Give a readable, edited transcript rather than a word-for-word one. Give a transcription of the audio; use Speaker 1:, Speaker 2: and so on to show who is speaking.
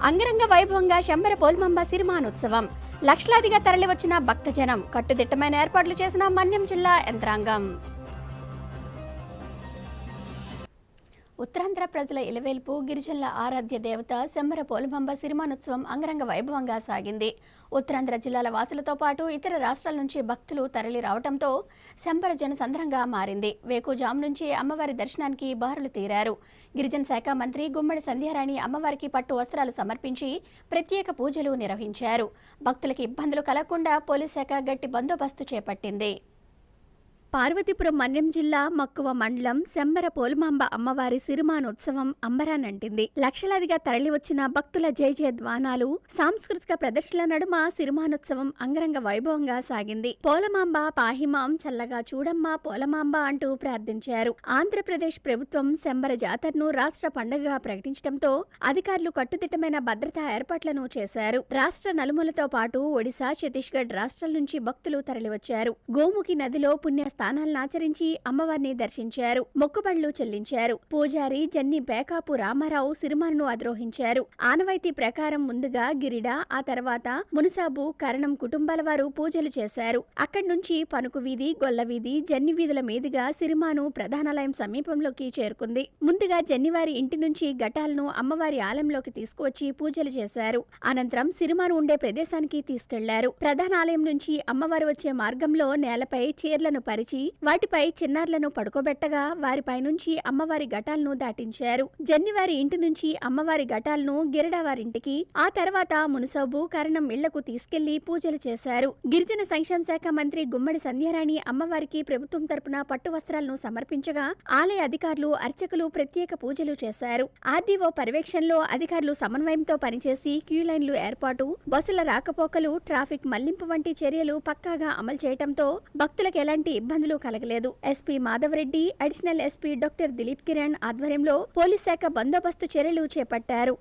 Speaker 1: అంగరంగ వైభవంగా శంబర పోల్మంబ సిరిమానోత్సవం. లక్షలాదిగా తరలివచ్చిన భక్తజనం. కట్టుదిట్టమైన ఏర్పాట్లు చేసిన మన్యం జిల్లా యంత్రాంగం. ఉత్తరాంధ్ర ప్రజల ఇలవేల్పు గిరిజనుల ఆరాధ్య దేవత శంబర పోల్మంబ సిరిమానోత్సవం అంగరంగ వైభవంగా సాగింది. ఉత్తరాంధ్ర జిల్లాల వాసులతో పాటు ఇతర రాష్ట్రాల నుంచి భక్తులు తరలి రావడంతో శంబర జనసంద్రంగా మారింది. వేకుజాము నుంచి అమ్మవారి దర్శనానికి బారులు తీరారు. గిరిజన శాఖ మంత్రి గుమ్మడి సంధ్యారాణి అమ్మవారికి పట్టు వస్త్రాలు సమర్పించి ప్రత్యేక పూజలు నిర్వహించారు. భక్తులకు ఇబ్బందులు కలగకుండా పోలీస్ శాఖ గట్టి బందోబస్తు చేపట్టింది. పార్వతీపురం మన్యం జిల్లా మక్కువ మండలం శంబర పోల్మాంబ అమ్మవారి సిరిమానోత్సవం అంబరానంటింది. లక్షలాదిగా తరలివచ్చిన భక్తుల జయజయధ్వానాలు, సాంస్కృతిక ప్రదర్శనల నడుమ సిరిమానోత్సవం అంగరంగ వైభవంగా సాగింది. పోలమాంబ పాహిమాం చల్లగా చూడమ్మ పోలమాంబ అంటూ ప్రార్థించారు. ఆంధ్రప్రదేశ్ ప్రభుత్వం శంబర జాతరను రాష్ట్ర పండుగగా ప్రకటించడంతో అధికారులు కట్టుదిట్టమైన భద్రతా ఏర్పాట్లను చేశారు. రాష్ట్ర నలుమూలతో పాటు ఒడిశా, ఛత్తీస్గఢ్ రాష్ట్రాల నుంచి భక్తులు తరలివచ్చారు. గోముఖి నదిలో పుణ్య స్థానాలను ఆచరించి అమ్మవారిని దర్శించారు. మొక్కుబడులు చెల్లించారు. పూజారి జన్ని పేకాపు రామారావు సిరిమాను అధిరోహించారు. ఆనవాయితీ ప్రకారం ముందుగా గిరిడ, ఆ తర్వాత మునసాబు, కరణం కుటుంబాల వారు పూజలు చేశారు. అక్కడి నుంచి పనుకు వీధి, గొల్ల వీధి, జన్ని వీధుల మీదుగా సిరిమాను ప్రధానాలయం సమీపంలోకి చేరుకుంది. ముందుగా జన్నివారి ఇంటి నుంచి ఘటాలను అమ్మవారి ఆలయంలోకి తీసుకువచ్చి పూజలు చేశారు. అనంతరం సిరిమాను ఉండే ప్రదేశానికి తీసుకెళ్లారు. ప్రధాన ఆలయం నుంచి అమ్మవారు వచ్చే మార్గంలో నేలపై చీర్లను పరిచి వాటిపై చిన్నారులను పడుకోబెట్టగా వారిపై నుంచి అమ్మవారి ఘటాలను దాటించారు. జన్నివారి ఇంటి నుంచి అమ్మవారి ఘటాలను గిరిడా వారింటికి, ఆ తర్వాత మునసబు, కరణం ఇళ్లకు తీసుకెళ్లి పూజలు చేశారు. గిరిజన సంక్షేమ శాఖ మంత్రి గుమ్మడి సంధ్యారాణి అమ్మవారికి ప్రభుత్వం తరపున పట్టు వస్త్రాలను సమర్పించగా ఆలయ అధికారులు, అర్చకులు ప్రత్యేక పూజలు చేశారు. ఆర్డీఓ పర్యవేక్షణలో అధికారులు సమన్వయంతో పనిచేసి క్యూ లైన్లు ఏర్పాటు, బస్సుల రాకపోకలు, ట్రాఫిక్ మళ్లింపు వంటి చర్యలు పక్కాగా అమలు చేయడంతో భక్తులకు ఎలాంటి ఇబ్బందులు కలగలేదు. SP Madhavareddy, additional SP doctor Dilip Kiran ఆధ్వర్యంలో పోలీస్ శాఖ బందోబస్తు చర్యలు చేపట్టారు.